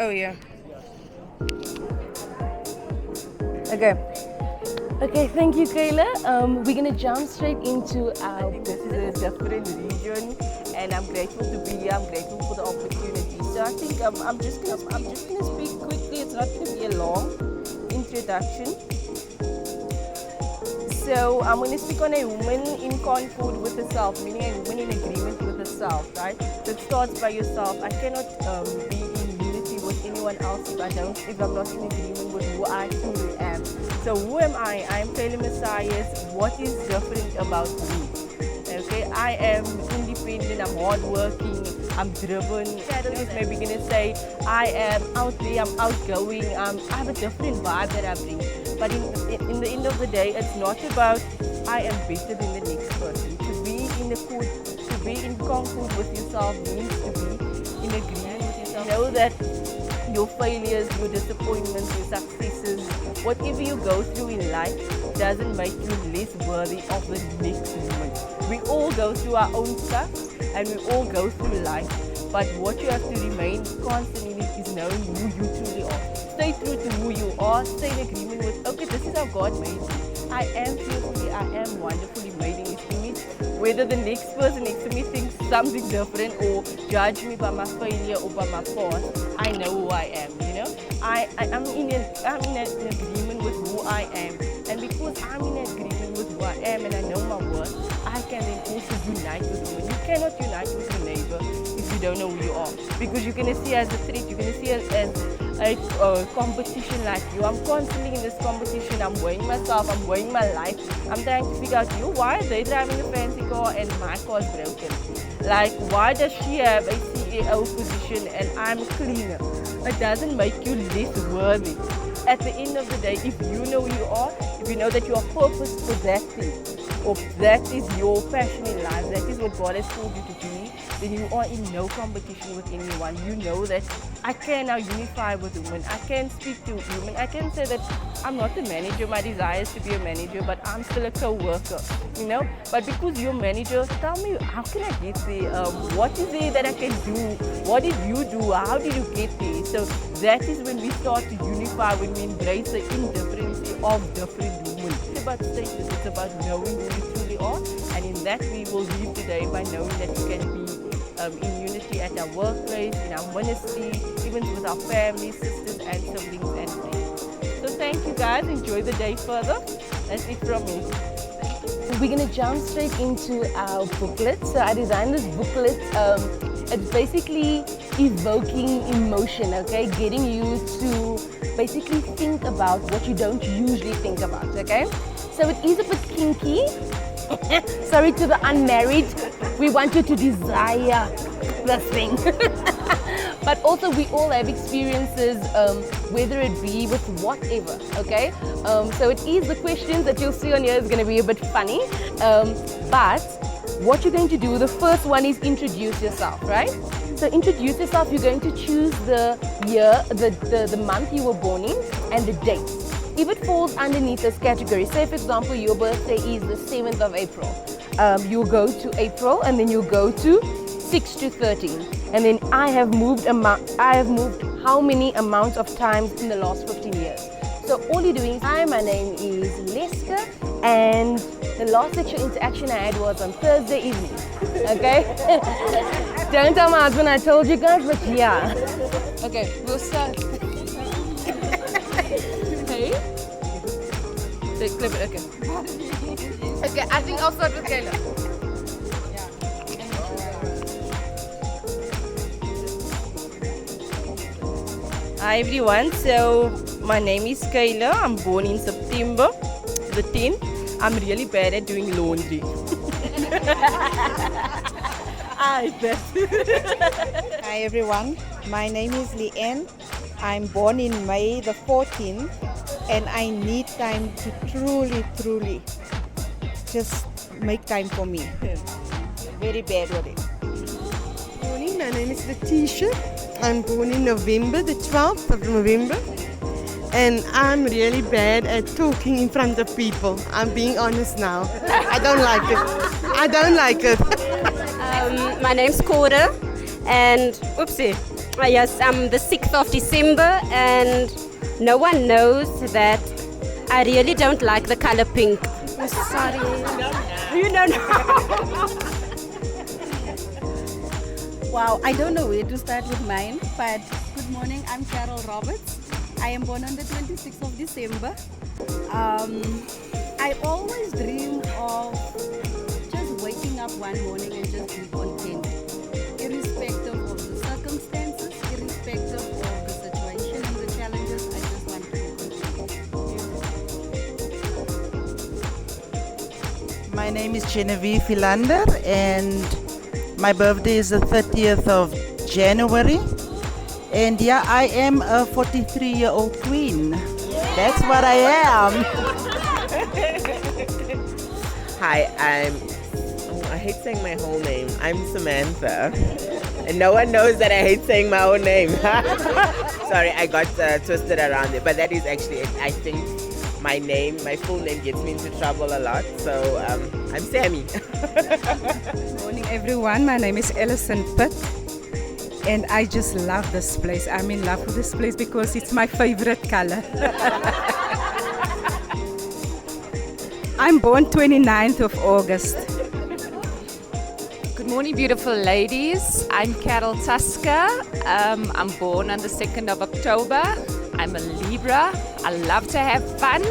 Oh yeah. Okay. Okay, thank you, Kayla. We're gonna jump straight into our. This is a different region, and I'm grateful to be here. I'm grateful for the opportunity. So I think I'm just gonna speak quickly. It's not gonna be a long introduction. So I'm going to speak on a woman in concord with herself, meaning a woman in agreement with herself, right? So it starts by yourself. I cannot be in unity with anyone else if I'm not in agreement with who I truly am. So who am I? I am Kayla Messias. What is different about me? Okay, I am independent, I'm hardworking, I'm driven. Shadows is maybe going to say I am out there, I'm outgoing, I have a different vibe that I bring. But in the end of the day, it's not about I am better than the next person. To be in concord with yourself means to be in agreement with yourself. Know that your failures, your disappointments, your successes, whatever you go through in life doesn't make you less worthy of the next moment. We all go through our own stuff and we all go through life. But what you have to remain constant in is knowing who you truly are. Stay true to who you are, stay in agreement with, okay, this is how God made me. I am fearfully, I am wonderfully made in His image. Whether the next person next to me thinks something different or judge me by my failure or by my past, I know who I am, you know. I'm in an agreement with who I am. And because I'm in agreement with who I am and I know my worth, I can then also unite with you. You cannot unite with your neighbor if you don't know who you are. Because you're going to see as a threat, you're going to see as a competition like you. I'm constantly in this competition. I'm weighing myself, I'm weighing my life. I'm trying to figure out, why are they driving a fancy car and my car is broken? Like, why does she have a CEO position and I'm a cleaner? It doesn't make you less worthy. At the end of the day, if you know who you are, if you know that you are purposed for that thing, or that is your passion in life, that is what God has called you to do, then you are in no competition with anyone. You know that I can now unify with women. I can speak to women. I can say that I'm not a manager. My desire is to be a manager, but I'm still a co-worker, you know. But because you're a manager, tell me, how can I get there? What is there that I can do? What did you do? How did you get there? So that is when we start to unify, when we embrace the indifference of different women. It's about status. It's about knowing who you truly are. And in that we will leave today by knowing that we can be in unity at our workplace, in our ministry, even with our families, sisters and siblings and friends. So thank you guys. Enjoy the day further. That's it from me. We're gonna jump straight into our booklet. So I designed this booklet. It's basically evoking emotion, okay? Getting you to basically think about what you don't usually think about, okay? So it is a bit kinky. Sorry to the unmarried. We want you to desire this thing. But also we all have experiences, whether it be with whatever, okay? So it is, the questions that you'll see on here is going to be a bit funny. But what you're going to do, the first one is introduce yourself, right? So introduce yourself, you're going to choose the year, the month you were born in and the date. If it falls underneath this category, say for example your birthday is the 7th of April, you go to April and then you go to 6 to 13, and then I have moved how many amounts of times in the last 15 years. So all you're doing is, hi, my name is Leska, and the last sexual interaction I had was on Thursday evening, okay? Don't tell my husband I told you guys, but yeah. Okay, we'll start. Hey? Clip it, okay. Okay, I think I'll start with Kayla. Hi everyone, so my name is Kayla. I'm born in September the 10th. I'm really bad at doing laundry. Hi everyone, my name is Leanne. I'm born in May the 14th and I need time to truly just make time for me. Very bad with it. Morning, my name is Letitia. I'm born in November, the 12th of November. And I'm really bad at talking in front of people. I'm being honest now. I don't like it. I don't like it. My name's Cora and Yes, I'm the 6th of December, and no one knows that I really don't like the color pink. I'm sorry. You don't know. Wow, I don't know where to start with mine, but good morning, I'm Carol Roberts. I am born on the 26th of December. I always dream of just waking up one morning and just be content, irrespective of the circumstances, irrespective of the situation and the challenges. I just want to be content. My name is Genevieve Philander, and my birthday is the 30th of January. And yeah, I am a 43-year-old queen. That's what I am. Hi, I hate saying my whole name. I'm Samantha. And no one knows that I hate saying my own name. Sorry, I got twisted around it. But that is actually it. I think my full name gets me into trouble a lot. So I'm Sammy. Good morning, everyone. My name is Ellison Pitt. And I just love this place. I'm in love with this place because it's my favorite color. I'm born 29th of August. Good morning, beautiful ladies. I'm Carol Tusker. I'm born on the 2nd of October. I'm a Libra. I love to have fun.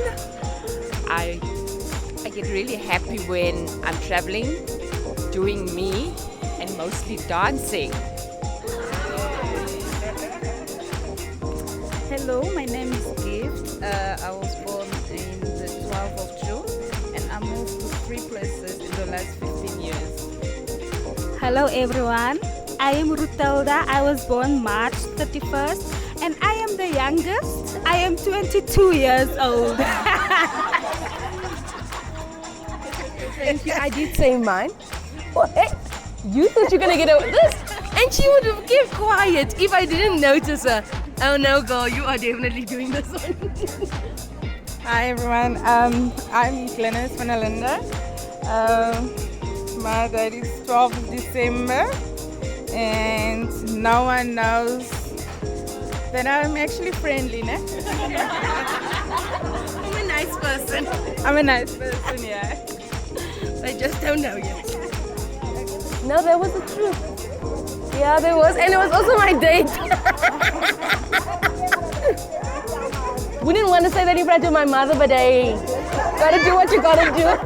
I get really happy when I'm traveling, doing me, and mostly dancing. Hello, my name is Gift. I was born in the 12th of June, and I moved to 3 places in the last 15 years. Hello everyone, I am Rutelda. I was born March 31st and I am the youngest. I am 22 years old. Thank you. I did say mine. Oh, hey, you thought you were going to get over this? And she would have kept quiet if I didn't notice her. Oh no, girl, you are definitely doing this one. Hi everyone, I'm Glennis van der Linde. My date is 12th of December, and no one knows that I'm actually friendly, ne? I'm a nice person. I'm a nice person, yeah. I just don't know yet. No, that was the truth. Yeah, there was, and it was also my date. Wouldn't want to say that in front of my mother, but hey, gotta do what you gotta do.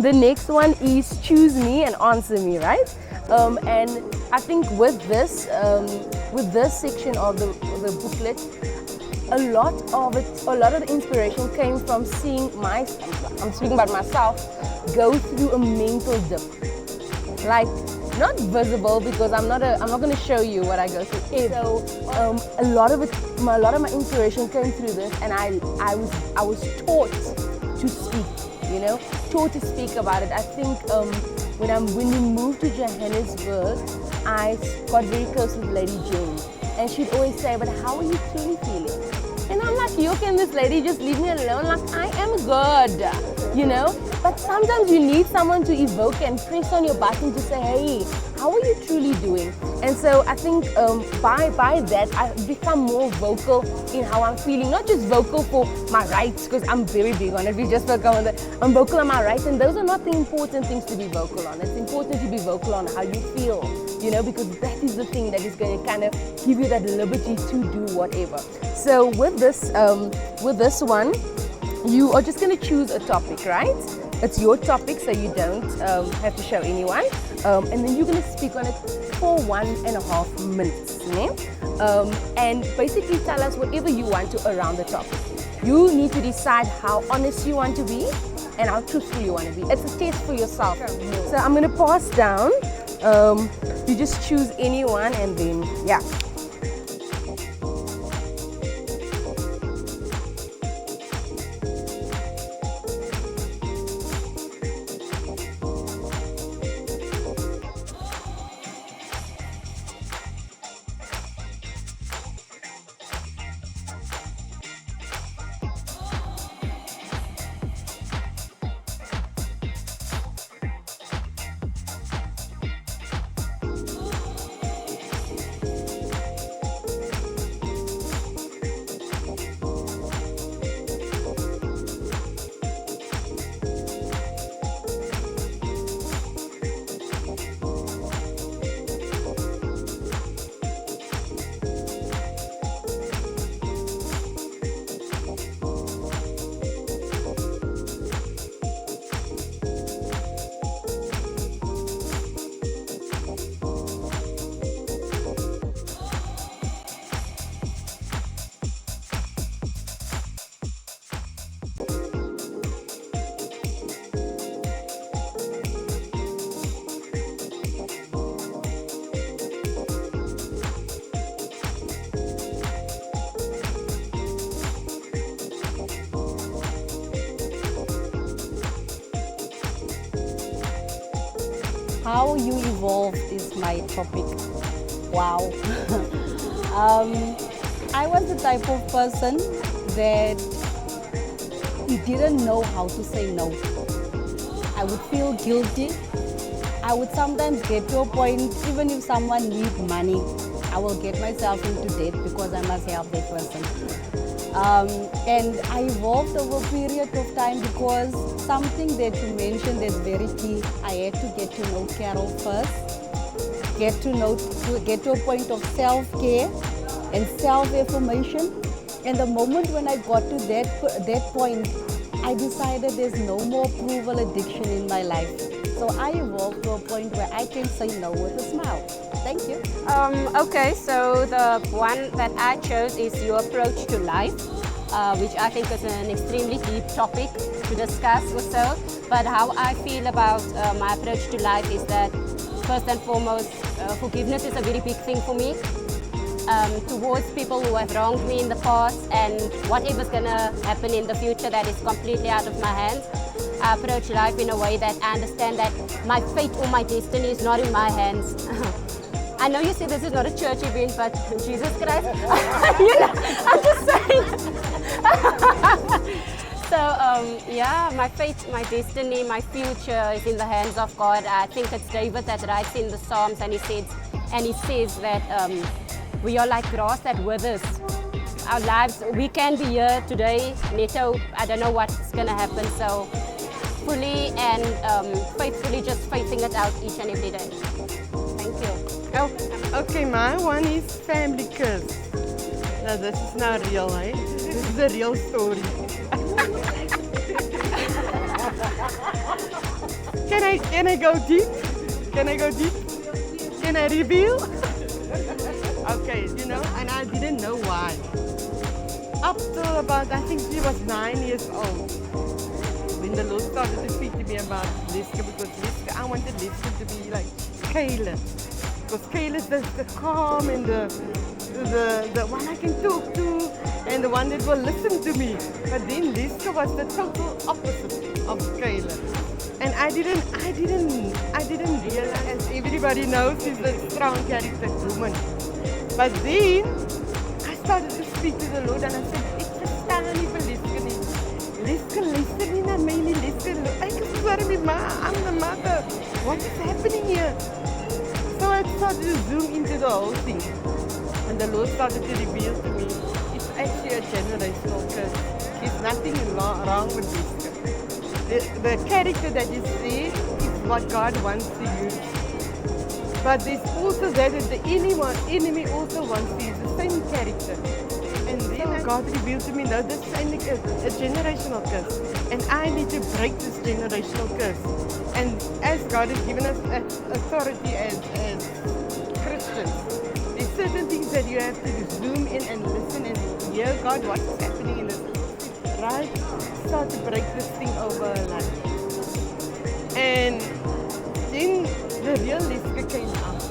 The next one is choose me and answer me, right? And I think with this section of the booklet, a lot of the inspiration came from seeing I'm speaking about myself, go through a mental dip. Like, not visible because I'm not going to show you what I go through. So a lot of my inspiration came through this, and I was taught to speak. Taught to speak about it. I think when we moved to Johannesburg, I got very close with Lady Jane, and she'd always say, "But how are you truly feeling?" And I'm like, "You can this lady just leave me alone? Like, I am good, But sometimes you need someone to evoke and press on your button to say, "Hey, how are you truly doing?" And so I think by that, I've become more vocal in how I'm feeling. Not just vocal for my rights, because I'm very big on it. We just spoke on that. I'm vocal on my rights, and those are not the important things to be vocal on. It's important to be vocal on how you feel, because that is the thing that is going to kind of give you that liberty to do whatever. So with this one, you are just going to choose a topic, right? It's your topic, so you don't have to show anyone. And then you're going to speak on it for 1.5 minutes. And basically tell us whatever you want to around the topic. You need to decide how honest you want to be and how truthful you want to be. It's a test for yourself. So I'm going to pass down. You just choose anyone and then, yeah. How you evolve is my topic. Wow. I was the type of person that didn't know how to say no. I would feel guilty. I would sometimes get to a point, even if someone needs money, I will get myself into debt because I must help that person. And I evolved over a period of time because something that you mentioned that's very key, I had to get to know Carol first, get to a point of self-care and self-affirmation. And the moment when I got to that point, I decided there's no more approval addiction in my life. So I evolved to a point where I can say no with a smile. Thank you. Okay, so the one that I chose is your approach to life, which I think is an extremely deep topic to discuss also. But how I feel about my approach to life is that first and foremost, forgiveness is a very big thing for me. Towards people who have wronged me in the past and whatever's gonna happen in the future that is completely out of my hands. I approach life in a way that I understand that my fate or my destiny is not in my hands. I know you say this is not a church event, but Jesus Christ, you know, I'm just saying. So yeah, my fate, my destiny, my future is in the hands of God. I think it's David that writes in the Psalms, and he says that we are like grass that withers. Our lives, we can be here today, Neto, I don't know what's going to happen, so fully and faithfully just facing it out each and every day. Thank you. Oh, okay, my one is family curse. Now this is not real, eh? This is the real story. Can I go deep? Can I go deep? Can I reveal? Okay, you know, and I didn't know why. Up till about, I think she was 9 years old, when the Lord started to speak to me about Leska, because Leska, I wanted Leska to be like Kayla. Because Kayla is the calm and the one I can talk to and the one that will listen to me. But then Leska was the total opposite of Kayla. And I didn't realize, as everybody knows, she's a strong character woman. But then I started to speak to the Lord and I said, ek verstaan nie vir Leska nie. Leska, luister nie na my nie. Leska, ek is sorry met ma, I'm the mother. What is happening here? So I started to zoom into the whole thing. And the Lord started to reveal to me, it's actually a generational curse. There's nothing wrong with Leska. The character that you see is what God wants to use. But there's also that the enemy also wants to use the same character. And then God revealed to me, no, this is a generational curse. And I need to break this generational curse. And as God has given us authority as Christians, there's certain things that you have to zoom in and listen and hear God, what is happening in this, right? Start to break this thing over our life. And then the real Leska came out.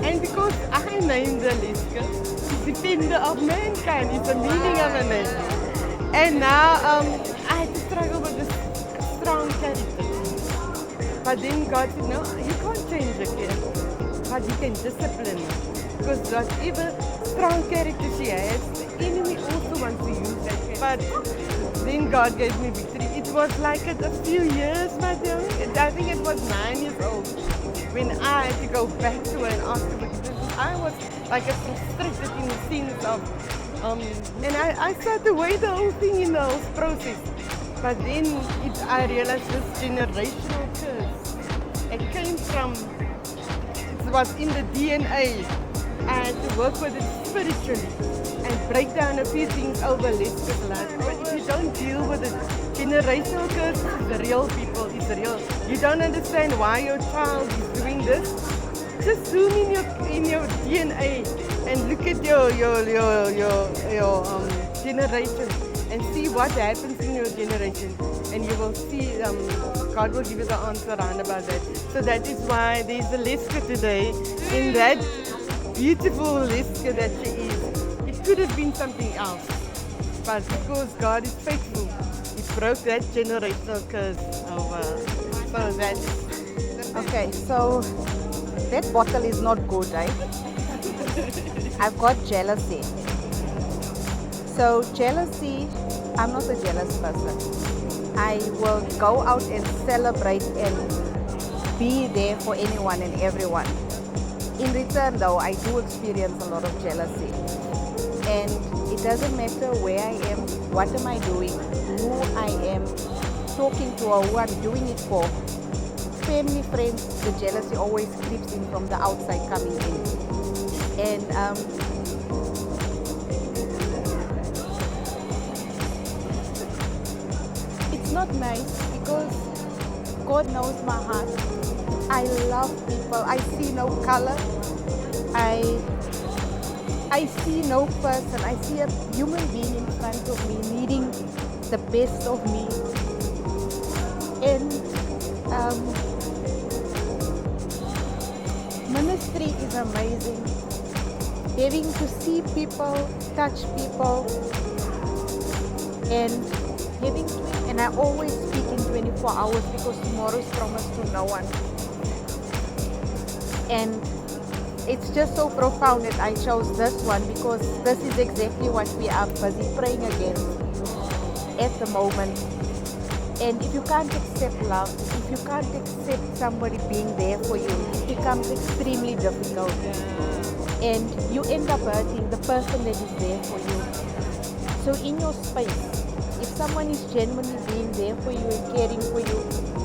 And because I named the Leska, defender of mankind is the meaning of a name. And now I had to struggle with this strong character. But then God said, no, you can't change the character, but you can discipline her. Because whatever strong character she has, the enemy also wants to use that character. But then God gave me victory. It was like a few years, my dear. I think it was 9 years old when I had to go back to her and ask her because I was like frustrated in the sense of, and I started to weigh the whole thing in the whole process. But then I realized this generational curse, it came from, it was in the DNA. I had to work with it spiritually and break down a few things over Leska's life. But if you don't deal with it, generational curse is the real people, it's real. You don't understand why your child is doing this. Just zoom in your DNA and look at your generation and see what happens in your generation. And you will see, God will give you the answer around about that. So that is why there's a Leska today in that beautiful Leska that she is. It could have been something else, but because God is faithful, He broke that generational curse over. So that is Okay, so that bottle is not good, right? I've got jealousy. So jealousy, I'm not a jealous person. I will go out and celebrate and be there for anyone and everyone. In return though, I do experience a lot of jealousy. And it doesn't matter where I am, what am I doing, who I am talking to or who I'm doing it for. Family, friends, the jealousy always creeps in from the outside coming in. And it's not nice because God knows my heart. I love people. I see no color. I see no person. I see a human being in front of me needing the best of me. And ministry is amazing. Having to see people, touch people, and and I always speak in 24 hours because tomorrow is promised to no one. And it's just so profound that I chose this one because this is exactly what we are busy praying against at the moment. And if you can't accept love, if you can't accept somebody being there for you, it becomes extremely difficult. And you end up hurting the person that is there for you. So in your space, if someone is genuinely being there for you and caring for you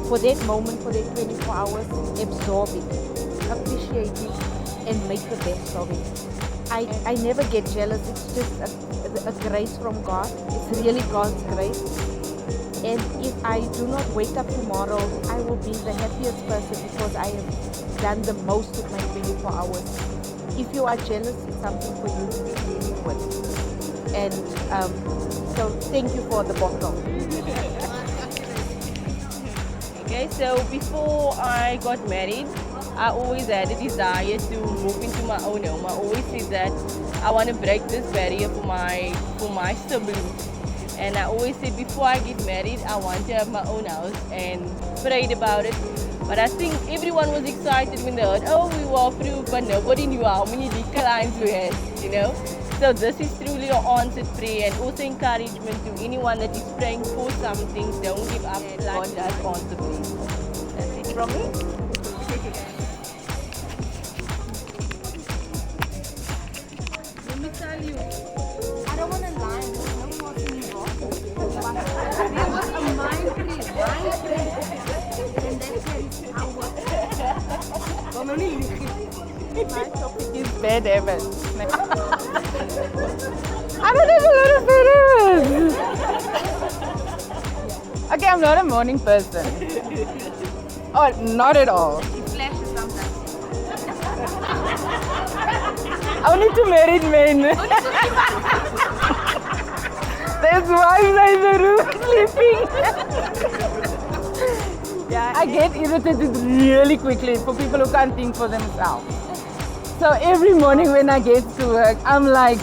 for that moment, for that 24 hours, absorb it, appreciate it, and make the best of it. I never get jealous. It's just a grace from God. It's really God's grace. And if I do not wake up tomorrow, I will be the happiest person because I have done the most of my 24 hours. If you are jealous, it's something for you to be dealing with. And so thank you for the bottle. Okay, so before I got married, I always had a desire to move into my own home. I always said that I want to break this barrier for my siblings. And I always said before I get married, I want to have my own house and prayed about it. But I think everyone was excited when they heard, oh, we were approved, but nobody knew how many declines we had, you know. So this is truly an answered prayer and also encouragement to anyone that is praying for something. Don't give up. God does answer prayer. That's it from me. Let me tell you, I don't want to lie. There's no talking you wrong. There was a mind trip, and that carries power. My topic is bad habits. I don't have a lot of bad habits. Okay, I'm not a morning person. Oh, not at all. Flashes sometimes. Only to married men. There's wives in the room sleeping. Yeah, I get irritated really quickly for people who can't think for themselves. So every morning when I get to work, I'm like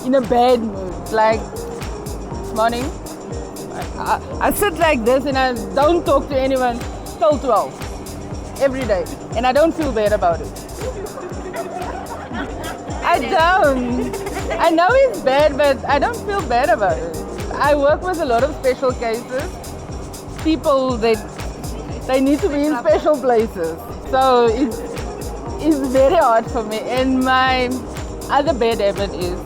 in a bad mood. Like, morning, I sit like this and I don't talk to anyone till 12 every day. And I don't feel bad about it. I don't. I know it's bad, but I don't feel bad about it. I work with a lot of special cases. People that they need to be in special places. So it's very hard for me. And my other bad habit is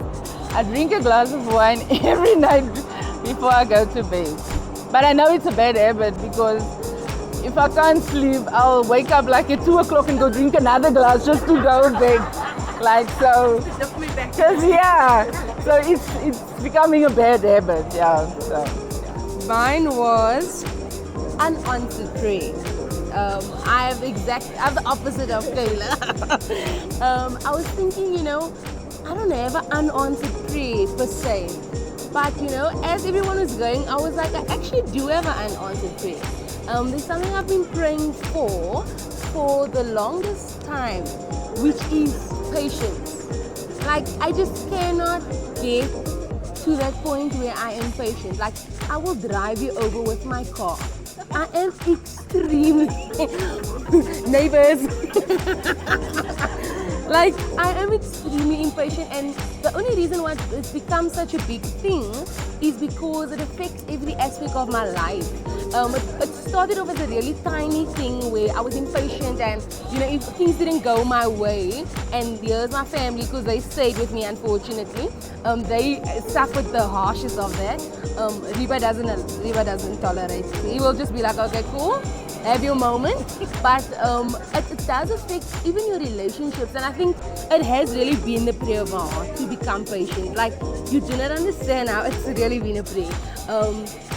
I drink a glass of wine every night before I go to bed. But I know it's a bad habit because if I can't sleep, I'll wake up like at 2 o'clock and go drink another glass just to go to bed. Like so, so it's becoming a bad habit, yeah. So. Mine was unanswered prayer. I have the opposite of Taylor. I was thinking, you know, I don't have an unanswered prayer per se, but you know, as everyone was going, I was like, I actually do have an unanswered prayer. There's something I've been praying for the longest time, which is patience. Like, I just cannot get to that point where I am patient. Like, I will drive you over with my car. I am extremely, neighbors. Like, I am extremely impatient, and the only reason why it's become such a big thing is because it affects every aspect of my life. It started off as a really tiny thing where I was impatient, and if things didn't go my way, and here's my family, because they stayed with me, unfortunately, they suffered the harshest of that. Reba doesn't tolerate me. He will just be like, okay, cool, have your moment. But it does affect even your relationships, and I think it has really been the prayer of our heart to become patient. Like, you do not understand how it's really been a prayer.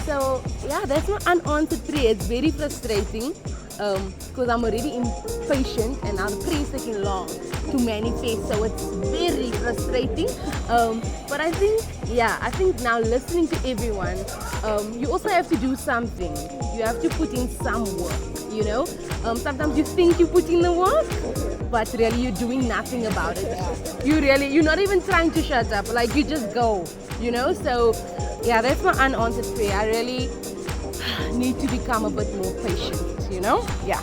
So yeah, that's my unanswered prayer. It's very frustrating because I'm already impatient, and now the prayer is taking long to manifest, so it's very frustrating. But I think now listening to everyone, you also have to do something. You have to put in some work, Sometimes you think you put in the work, but really you're doing nothing about it. You're not even trying to shut up, like you just go, So yeah, that's my unanswered prayer. I really need to become a bit more patient, Yeah.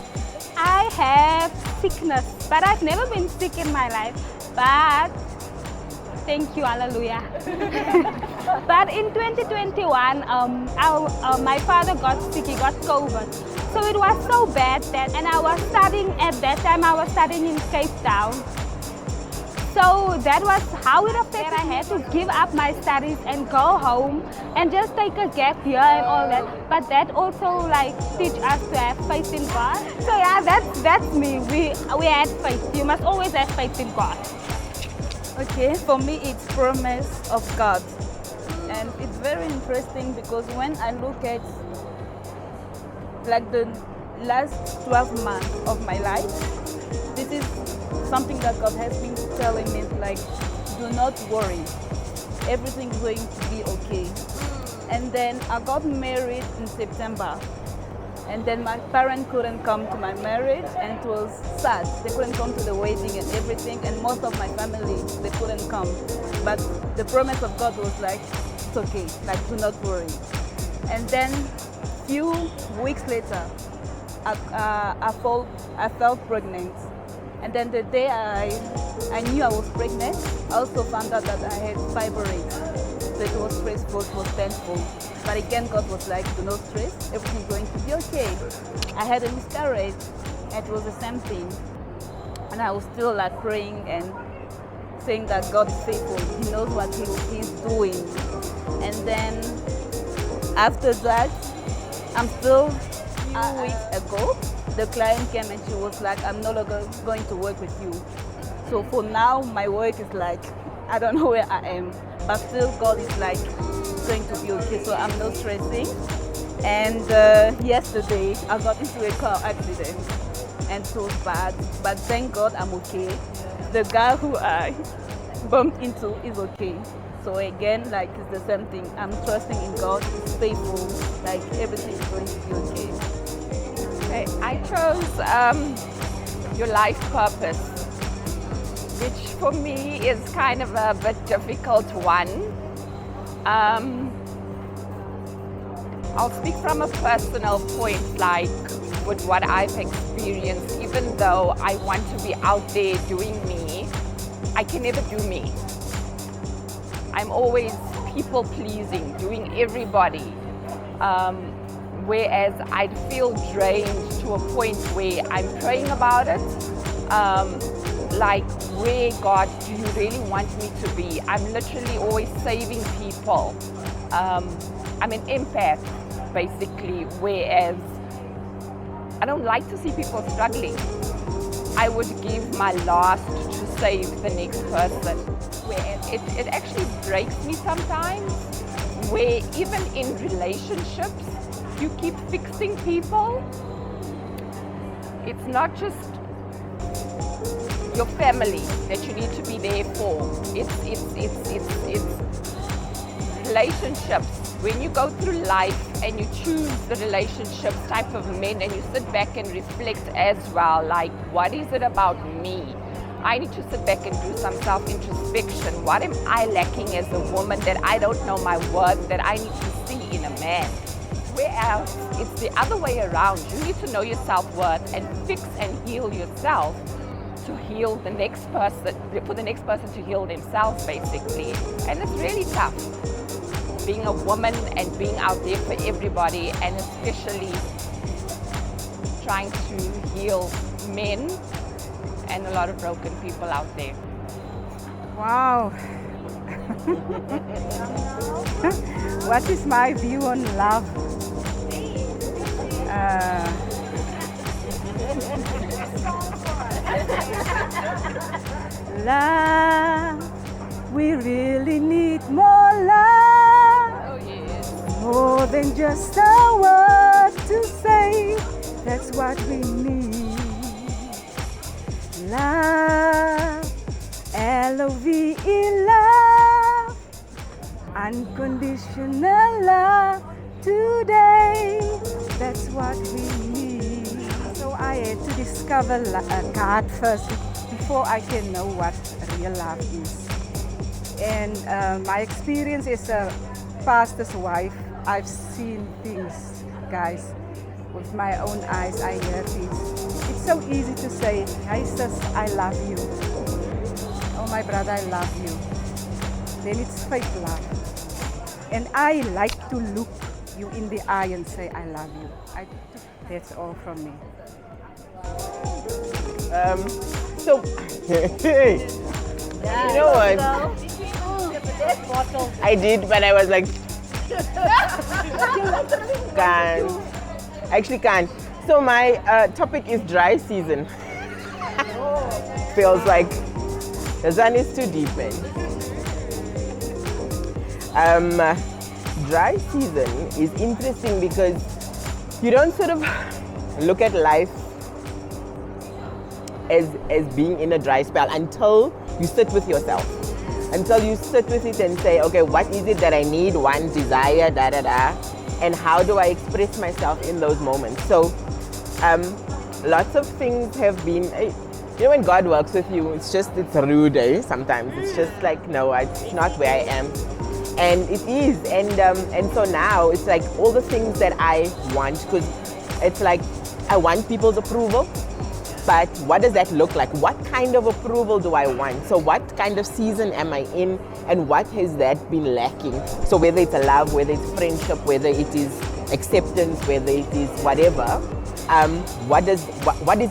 I have sickness, but I've never been sick in my life. But thank you, hallelujah. But in 2021, my father got sick. He got COVID. So it was so bad and I was studying at that time. I was studying in Cape Town. So that was how it affected. I had to give up my studies and go home and just take a gap year and all that. But that also teach us to have faith in God. So yeah, that's me. We had faith. You must always have faith in God. Okay, for me it's promise of God. And it's very interesting because when I look at the last 12 months of my life, this is something that God has been telling me, do not worry, everything's going to be okay. And then I got married in September, and then my parents couldn't come to my marriage, and it was sad. They couldn't come to the wedding and everything, and most of my family, they couldn't come. But the promise of God was it's okay, do not worry. And then few weeks later, I felt pregnant. And then the day I knew I was pregnant, I also found out that I had fibroids. So it was stressful, it was painful. But again, God was do not stress, everything's going to be okay. I had a miscarriage, and it was the same thing. And I was still praying and saying that God is faithful, He knows what He's doing. And then after that, I'm still few weeks ago, the client came and she was like, I'm no longer going to work with you. So for now, my work is I don't know where I am, but still God is going to be okay, so I'm not stressing. And yesterday, I got into a car accident, and it was bad, but thank God I'm okay. The guy who I bumped into is okay. So again, it's the same thing. I'm trusting in God, He's faithful, everything is going to be okay. Okay, I chose your life purpose, which for me is kind of a bit difficult one. I'll speak from a personal point, with what I've experienced. Even though I want to be out there doing me, I can never do me. I'm always people pleasing, doing everybody. Whereas I'd feel drained to a point where I'm praying about it. Where God do you really want me to be? I'm literally always saving people. I'm an empath, basically, whereas I don't like to see people struggling. I would give my last to save the next person. It actually breaks me sometimes, where even in relationships, you keep fixing people. It's not just your family that you need to be there for. It's relationships. When you go through life and you choose the relationships type of men and you sit back and reflect as well, what is it about me? I need to sit back and do some self-introspection. What am I lacking as a woman that I don't know my worth, that I need to see in a man? Whereas it's the other way around. You need to know your self-worth and fix and heal yourself to heal the next person, for the next person to heal themselves, basically. And it's really tough being a woman and being out there for everybody, and especially trying to heal men and a lot of broken people out there. Wow. What is my view on love? Love, we really need more love. Oh yes. More than just a word to say, that's what we need. Love, L-O-V-E, love, unconditional love today, that's what we need. So I had to discover God first before I can know what real love is. And my experience as a pastor's wife, I've seen things, guys, with my own eyes. I hear things. It's so easy to say, "Hi sis, I love you." "Oh my brother, I love you." Then it's fake love. And I like to look you in the eye and say, "I love you." That's all from me. So, you know what? I did, but I was like, can't. I actually can't. So my topic is dry season. Feels like the sun is too deep, man. Dry season is interesting because you don't sort of look at life as being in a dry spell until you sit with yourself. Until you sit with it and say, okay, what is it that I need, want, desire, and how do I express myself in those moments? So lots of things have been, you know, when God works with you, it's rude, sometimes. It's just like, no, it's not where I am. And it is, and so now it's like all the things that I want, because it's like I want people's approval, but what does that look like? What kind of approval do I want? So what kind of season am I in, and what has that been lacking? So whether it's a love, whether it's friendship, whether it is acceptance, whether it is whatever, what is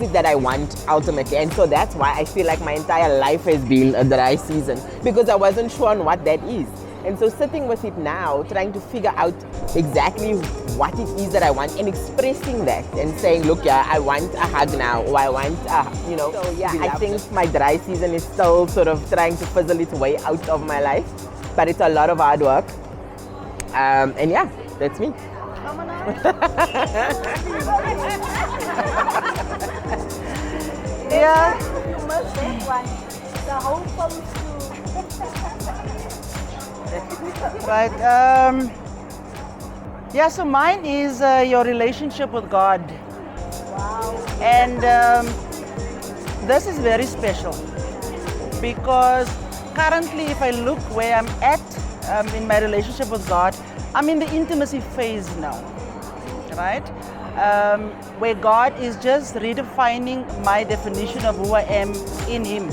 it that I want ultimately? And so that's why I feel like my entire life has been a dry season, because I wasn't sure on what that is. And so sitting with it now, trying to figure out exactly what it is that I want and expressing that and saying, look, yeah, I want a hug now, or I want you know. So yeah, I think my dry season is still sort of trying to fizzle its way out of my life, but it's a lot of hard work. And yeah, that's me. Yeah. You must take one. The whole pose too. Right. Yeah, so mine is your relationship with God. Wow. And this is very special because currently, if I look where I'm at in my relationship with God, I'm in the intimacy phase now, right? Where God is just redefining my definition of who I am in Him.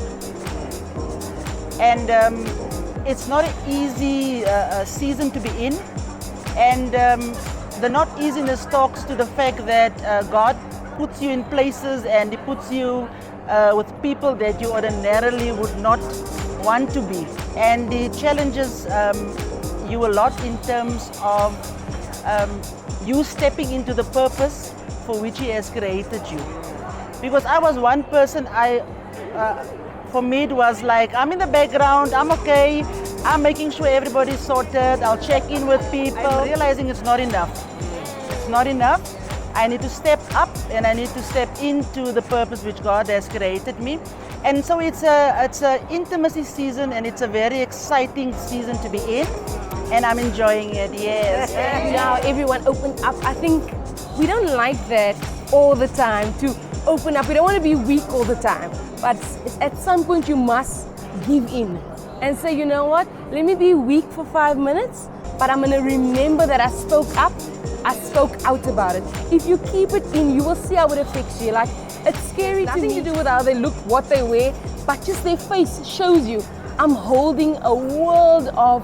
And it's not an easy season to be in, and the not easiness talks to the fact that God puts you in places and He puts you with people that you ordinarily would not want to be, and He challenges you a lot in terms of you stepping into the purpose for which He has created you. Because I was one person, for me it was like, I'm in the background, I'm okay, I'm making sure everybody's sorted, I'll check in with people. I'm realizing it's not enough. It's not enough. I need to step up and I need to step into the purpose which God has created me. And so it's a intimacy season, and it's a very exciting season to be in, and I'm enjoying it, yes. Now everyone open up. I think we don't like that all the time, to open up. We don't want to be weak all the time, but at some point you must give in and say, you know what, let me be weak for 5 minutes, but I'm going to remember that I spoke up, I spoke out about it. If you keep it in, you will see how it affects you. Like, it's scary to me. Nothing to do with how they look, what they wear, but just their face shows you, I'm holding a world of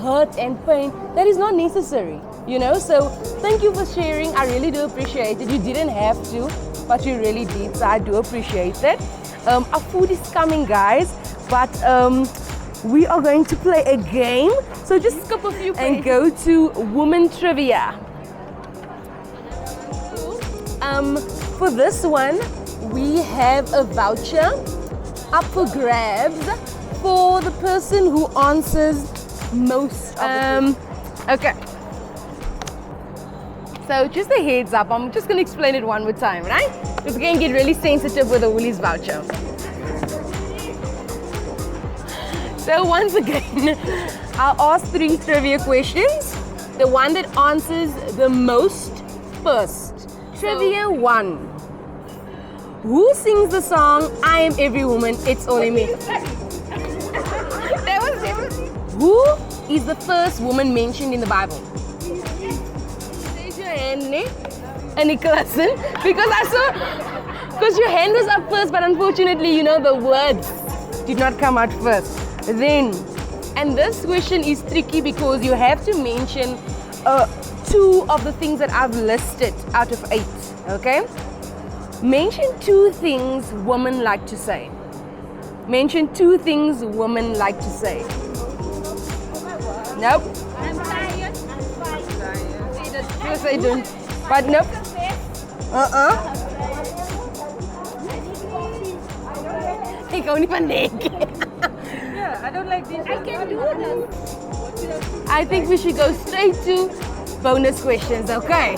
hurt and pain that is not necessary, you know? So thank you for sharing. I really do appreciate it. You didn't have to, but you really did, so I do appreciate that. Our food is coming, guys, but we are going to play a game. So just skip a few and go to woman trivia. For this one, we have a voucher up for grabs for the person who answers most of the okay. So just a heads up, I'm just going to explain it one more time, right? Because we're going to get really sensitive with the Woolies voucher. So once again, I'll ask 3 trivia questions. The one that answers the most first. Trivia 1. Who sings the song, I Am Every Woman, It's Only Me? That was it. Who is the first woman mentioned in the Bible? Raise your hand, ne? Nicholson. Because your hand was up first, but unfortunately, you know, the words did not come out first. Then, and this question is tricky because you have to mention 2 of the things that I've listed out of 8, okay? Mention 2 things women like to say. Mention 2 things women like to say. Nope. I'm tired. Yes, I don't. But nope. Ik hou niet van nek. Yeah, I don't like this. I can do this. I think we should go straight to bonus questions, okay?